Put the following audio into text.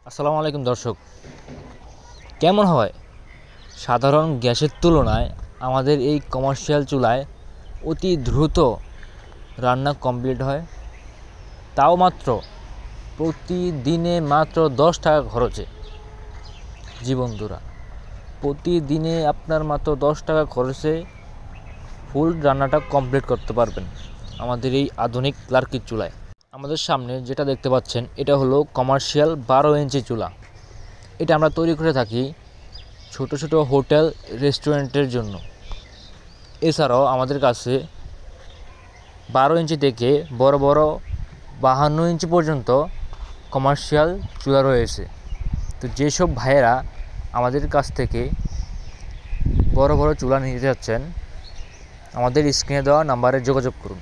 আসসালামু আলাইকুম দর্শক, কেমন হয় সাধারণ গ্যাসের তুলনায় আমাদের এই কমার্শিয়াল চুলায় অতি দ্রুত রান্না কমপ্লিট হয়, তাও মাত্র প্রতিদিনে মাত্র 10 টাকা খরচে। জি বন্ধুরা, প্রতিদিনে আপনার মাত্র 10 টাকা খরচে ফুল রান্নাটা কমপ্লিট করতে পারবেন আমাদের এই আধুনিক লার্কির চুলায়। আমাদের সামনে যেটা দেখতে পাচ্ছেন এটা হলো কমার্শিয়াল 12 ইঞ্চি চুলা। এটা আমরা তৈরি করে থাকি ছোট ছোট হোটেল রেস্টুরেন্টের জন্য। এছাড়াও আমাদের কাছে 12 ইঞ্চি থেকে বড় বড় 52 ইঞ্চি পর্যন্ত কমার্শিয়াল চুলা রয়েছে। তো যেসব ভাইয়েরা আমাদের কাছ থেকে বড় বড় চুলা নিতে যাচ্ছেন, আমাদের স্ক্রিনে দেওয়া নাম্বারে যোগাযোগ করুন।